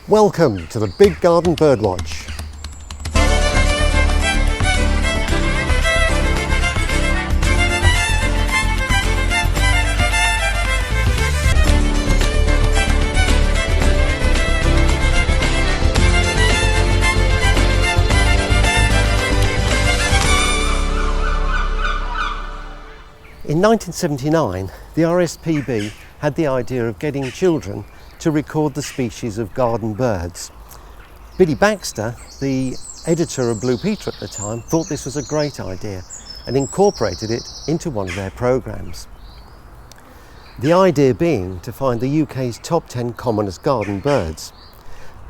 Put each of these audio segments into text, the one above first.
Welcome to the Big Garden Birdwatch. In 1979, the RSPB had the idea of getting children to record the species of garden birds. Billy Baxter, the editor of Blue Peter at the time, thought this was a great idea and incorporated it into one of their programmes. The idea being to find the UK's top 10 commonest garden birds.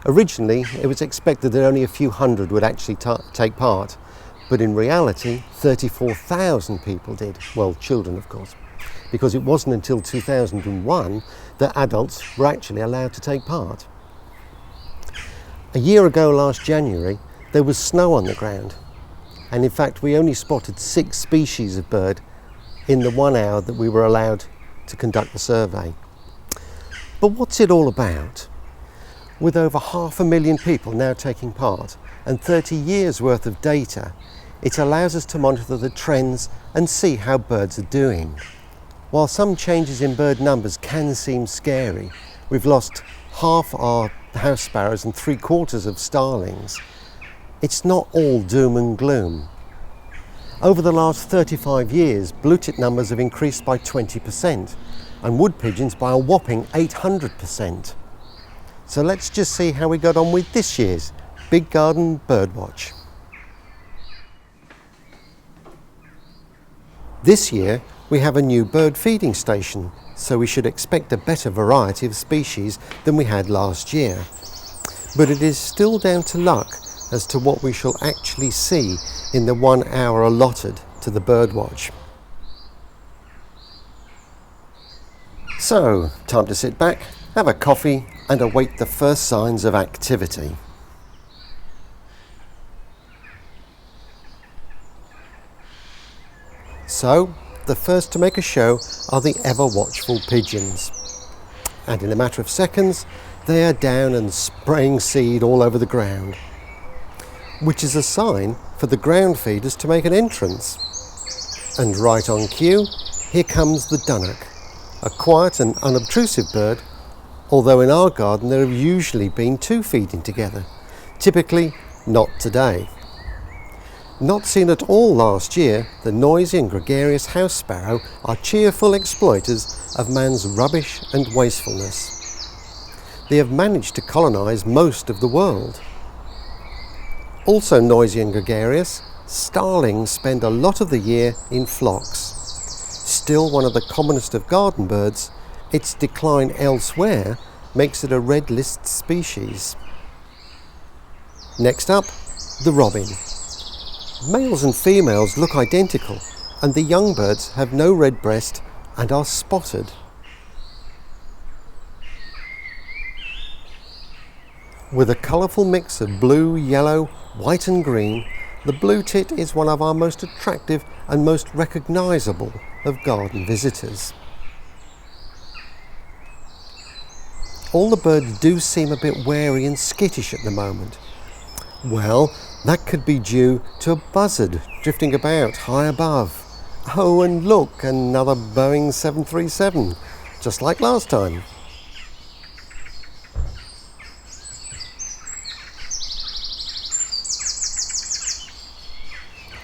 Originally, it was expected that only a few hundred would actually take part, but in reality, 34,000 people did. Well, children, of course, because it wasn't until 2001 that adults were actually allowed to take part. A year ago last January, there was snow on the ground, and in fact we only spotted 6 species of bird in the 1 hour that we were allowed to conduct the survey. But what's it all about? With over 500,000 people now taking part and 30 years worth of data, it allows us to monitor the trends and see how birds are doing. While some changes in bird numbers can seem scary, we've lost half our house sparrows and 3/4 of starlings. It's not all doom and gloom. Over the last 35 years, blue-tit numbers have increased by 20% and wood pigeons by a whopping 800%. So let's just see how we got on with this year's Big Garden Birdwatch. This year, we have a new bird feeding station, so we should expect a better variety of species than we had last year. But it is still down to luck as to what we shall actually see in the 1 hour allotted to the birdwatch. So, time to sit back, have a coffee and await the first signs of activity. So, the first to make a show are the ever-watchful pigeons. And in a matter of seconds, they are down and spraying seed all over the ground, which is a sign for the ground feeders to make an entrance. And right on cue, here comes the dunnock, a quiet and unobtrusive bird, although in our garden there have usually been 2 feeding together. Typically, not today. Not seen at all last year, the noisy and gregarious house sparrow are cheerful exploiters of man's rubbish and wastefulness. They have managed to colonise most of the world. Also noisy and gregarious, starlings spend a lot of the year in flocks. Still one of the commonest of garden birds, its decline elsewhere makes it a red list species. Next up, the robin. Males and females look identical, and the young birds have no red breast and are spotted. With a colourful mix of blue, yellow, white and green, the blue tit is one of our most attractive and most recognisable of garden visitors. All the birds do seem a bit wary and skittish at the moment. Well, that could be due to a buzzard drifting about high above. Oh, and look, another Boeing 737, just like last time.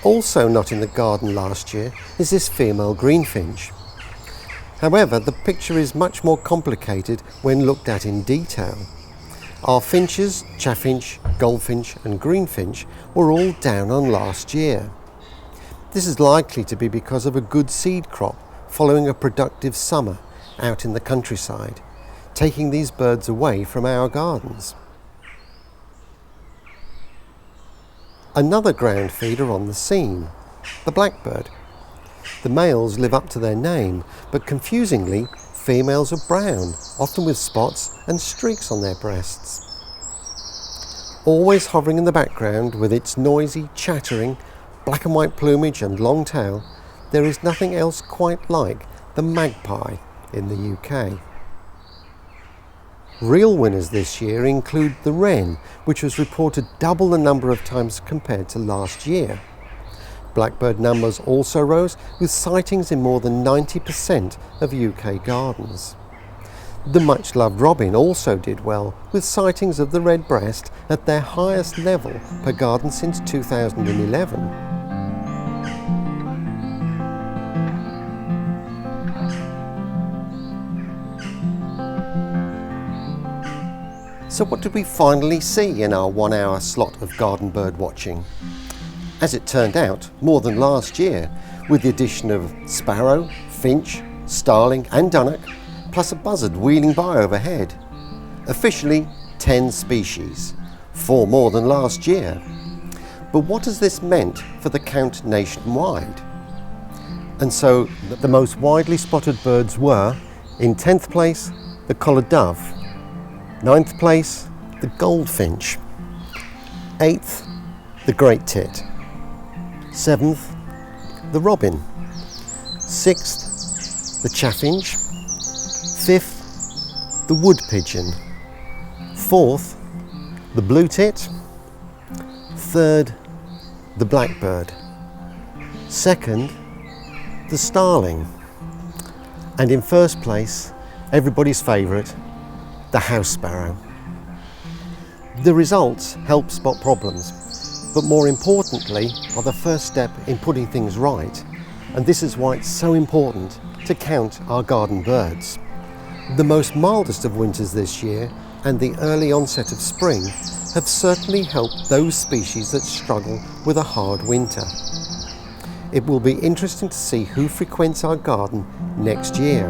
Also not in the garden last year is this female greenfinch. However, the picture is much more complicated when looked at in detail. Our finches, chaffinch, goldfinch and greenfinch were all down on last year. This is likely to be because of a good seed crop following a productive summer out in the countryside, taking these birds away from our gardens. Another ground feeder on the scene, the blackbird. The males live up to their name, but confusingly, females are brown, often with spots and streaks on their breasts. Always hovering in the background with its noisy, chattering, black and white plumage and long tail, there is nothing else quite like the magpie in the UK. Real winners this year include the wren, which was reported double the number of times compared to last year. Blackbird numbers also rose, with sightings in more than 90% of UK gardens. The much-loved robin also did well, with sightings of the redbreast at their highest level per garden since 2011. So what did we finally see in our 1 hour slot of garden bird watching? As it turned out, more than last year, with the addition of sparrow, finch, starling and dunnock, plus a buzzard wheeling by overhead. Officially 10 species, 4 more than last year. But what has this meant for the count nationwide? And so the most widely spotted birds were, in 10th place, the collared dove, 9th place, the goldfinch, 8th, the great tit, 7th, the robin, 6th, the chaffinch, 5th, the wood pigeon, 4th, the blue tit, 3rd, the blackbird, 2nd, the starling, and in 1st place, everybody's favourite, the house sparrow. The results help spot problems, but more importantly are the first step in putting things right, and this is why it's so important to count our garden birds. The most mildest of winters this year and the early onset of spring have certainly helped those species that struggle with a hard winter. It will be interesting to see who frequents our garden next year.